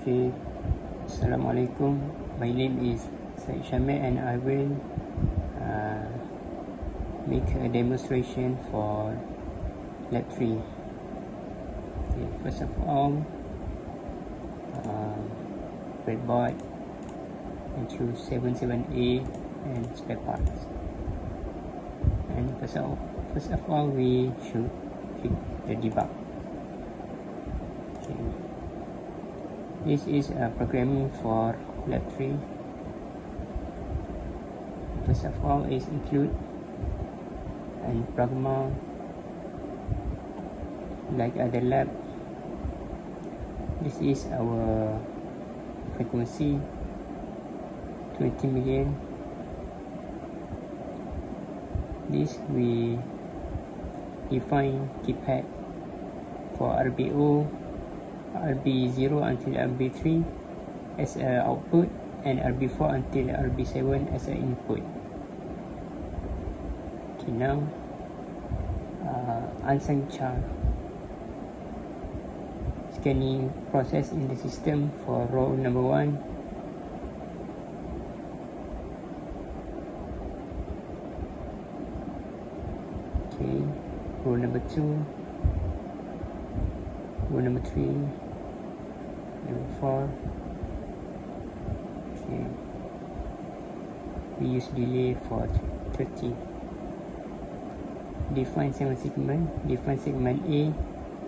Okay, Assalamualaikum. My name is SYAMIR and I will make a demonstration for lab 3. Okay, first of all, breadboard and choose 77A and spare parts. And first of all, we should click the debug. Okay. This is programming for lab 3. First of all is include and program like other lab. This is our frequency 20 million. This we define keypad for RBO, RB0 until RB3 as an output and RB4 until RB7 as an input. Okay, now unsigned char scanning process in the system for row number 1. Okay, row number 2, row number 3, number 4. Okay, we use delay for 30. Define 7 segment, define segment A,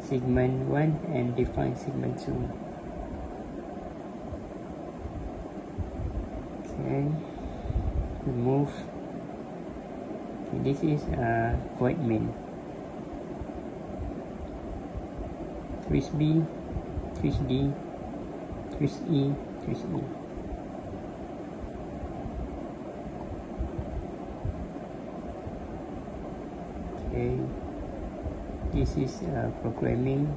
segment 1 and define segment 2. Okay, remove. Okay, this is void main. Twist B, twist D, twist E, twist E. Okay, this is programming.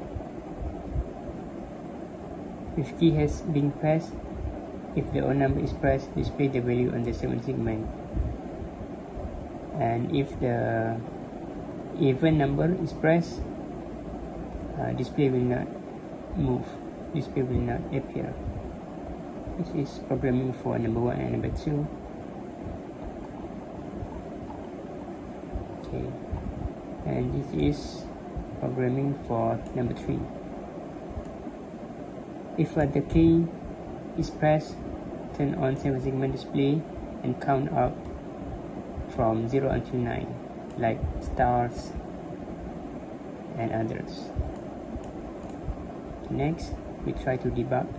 If key has been pressed, if the odd number is pressed, display the value on the 7 segment. And if the even number is pressed, display will not move, display will not appear. This is programming for number 1 and number 2. Okay, and this is programming for number 3. If the key is pressed, turn on 7 segment display and count up from 0 until 9, like stars and others. Next, we try to debug.